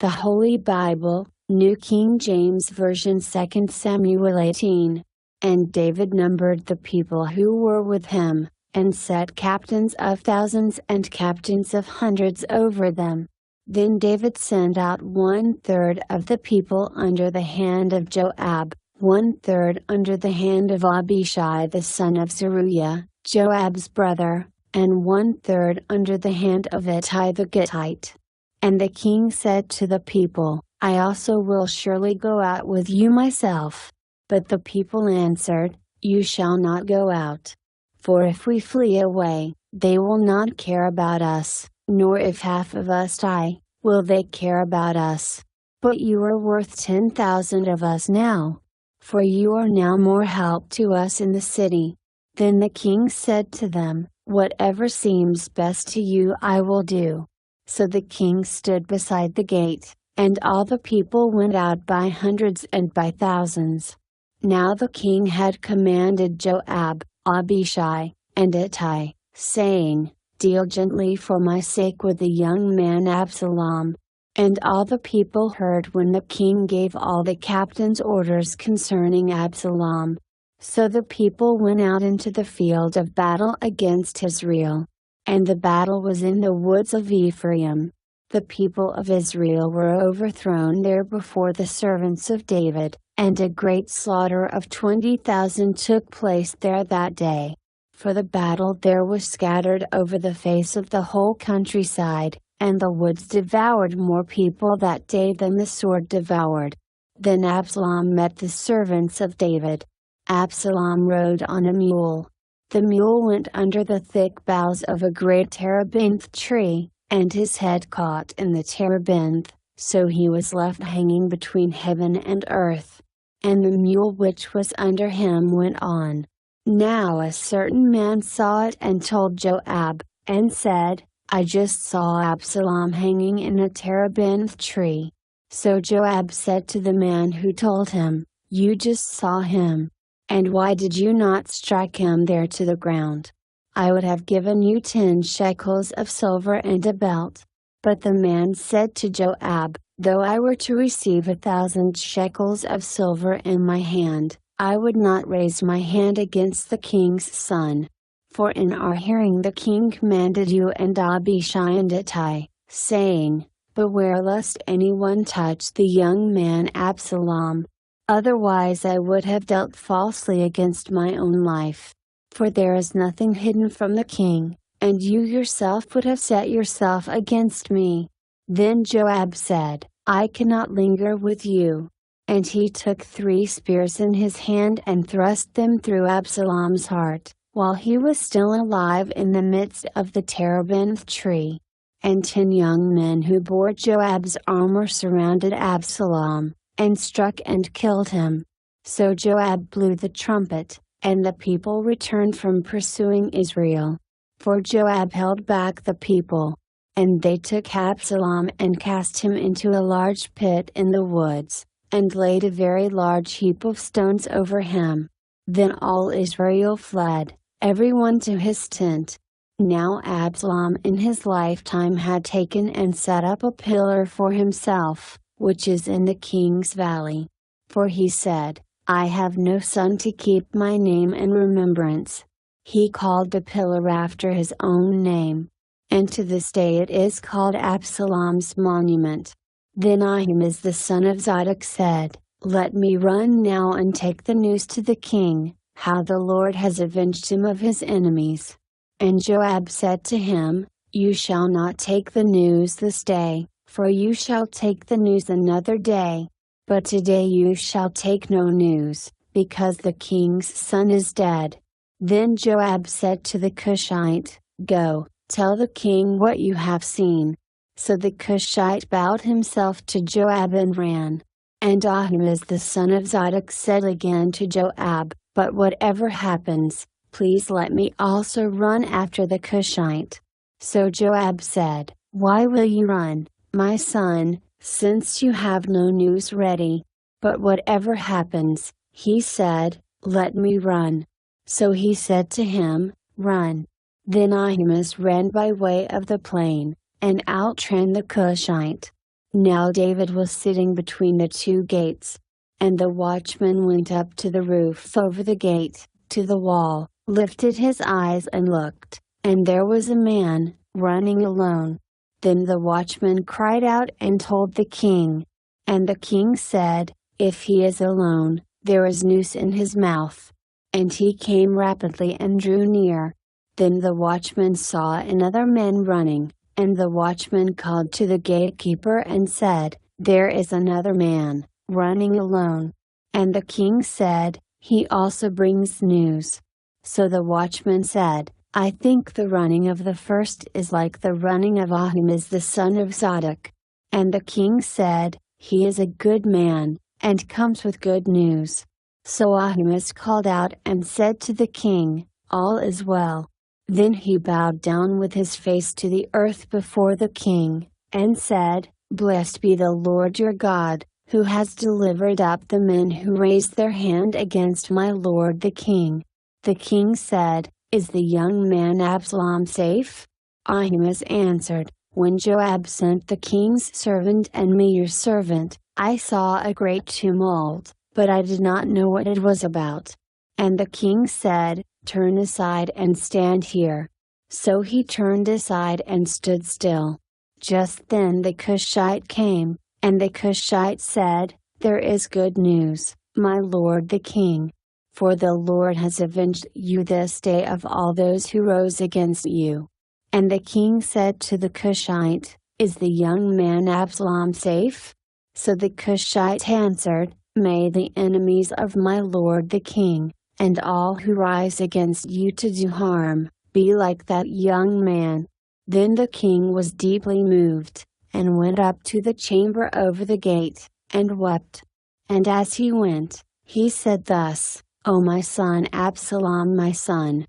The Holy Bible, New King James Version 2 Samuel 18. And David numbered the people who were with him, and set captains of thousands and captains of hundreds over them. Then David sent out 1/3 of the people under the hand of Joab, 1/3 under the hand of Abishai the son of Zeruiah, Joab's brother, and 1/3 under the hand of Ittai the Gittite. And the king said to the people, I also will surely go out with you myself. But the people answered, You shall not go out. For if we flee away, they will not care about us, nor if half of us die, will they care about us. But you are worth 10,000 of us now. For you are now more help to us in the city. Then the king said to them, Whatever seems best to you I will do. So the king stood beside the gate, and all the people went out by hundreds and by thousands. Now the king had commanded Joab, Abishai, and Ittai, saying, Deal gently for my sake with the young man Absalom. And all the people heard when the king gave all the captains orders concerning Absalom. So the people went out into the field of battle against Israel. And the battle was in the woods of Ephraim. The people of Israel were overthrown there before the servants of David, and a great slaughter of 20,000 took place there that day. For the battle there was scattered over the face of the whole countryside, and the woods devoured more people that day than the sword devoured. Then Absalom met the servants of David. Absalom rode on a mule. The mule went under the thick boughs of a great terebinth tree, and his head caught in the terebinth, so he was left hanging between heaven and earth. And the mule which was under him went on. Now a certain man saw it and told Joab, and said, I just saw Absalom hanging in a terebinth tree. So Joab said to the man who told him, You just saw him. And why did you not strike him there to the ground? I would have given you 10 shekels of silver and a belt. But the man said to Joab, Though I were to receive 1,000 shekels of silver in my hand, I would not raise my hand against the king's son. For in our hearing the king commanded you and Abishai and Ittai, saying, Beware lest anyone touch the young man Absalom. Otherwise I would have dealt falsely against my own life. For there is nothing hidden from the king, and you yourself would have set yourself against me. Then Joab said, I cannot linger with you. And he took 3 spears in his hand and thrust them through Absalom's heart, while he was still alive in the midst of the terebinth tree. And 10 young men who bore Joab's armor surrounded Absalom, and struck and killed him. So Joab blew the trumpet, and the people returned from pursuing Israel. For Joab held back the people. And they took Absalom and cast him into a large pit in the woods, and laid a very large heap of stones over him. Then all Israel fled, everyone to his tent. Now Absalom in his lifetime had taken and set up a pillar for himself, which is in the king's valley. For he said, I have no son to keep my name in remembrance. He called the pillar after his own name. And to this day it is called Absalom's monument. Then Ahimaaz the son of Zadok said, Let me run now and take the news to the king, how the Lord has avenged him of his enemies. And Joab said to him, You shall not take the news this day, for you shall take the news another day. But today you shall take no news, because the king's son is dead. Then Joab said to the Cushite, Go, tell the king what you have seen. So the Cushite bowed himself to Joab and ran. And Ahimaaz the son of Zadok said again to Joab, But whatever happens, please let me also run after the Cushite. So Joab said, Why will you run, my son, since you have no news ready? But whatever happens, he said, Let me run. So he said to him, Run. Then Ahimaaz ran by way of the plain, and outran the Cushite. Now David was sitting between the two gates. And the watchman went up to the roof over the gate, to the wall, lifted his eyes and looked, and there was a man, running alone. Then the watchman cried out and told the king. And the king said, "If he is alone, there is noose in his mouth." And he came rapidly and drew near. Then the watchman saw another man running, and the watchman called to the gatekeeper and said, "There is another man, running alone." And the king said, "He also brings news." So the watchman said, "I think the running of the first is like the running of Ahimaaz the son of Zadok." And the king said, "He is a good man, and comes with good news." So Ahimaaz called out and said to the king, "All is well." Then he bowed down with his face to the earth before the king, and said, "Blessed be the Lord your God, who has delivered up the men who raised their hand against my lord the king." The king said, "Is the young man Absalom safe?" Ahimaaz answered, "When Joab sent the king's servant and me your servant, I saw a great tumult, but I did not know what it was about." And the king said, "Turn aside and stand here." So he turned aside and stood still. Just then the Cushite came, and the Cushite said, "There is good news, my lord the king. For the Lord has avenged you this day of all those who rose against you." And the king said to the Cushite, "Is the young man Absalom safe?" So the Cushite answered, "May the enemies of my lord the king, and all who rise against you to do harm, be like that young man." Then the king was deeply moved, and went up to the chamber over the gate, and wept. And as he went, he said thus, "O my son Absalom, my son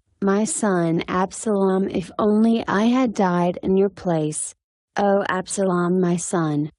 Absalom, if only I had died in your place. O Absalom, my son,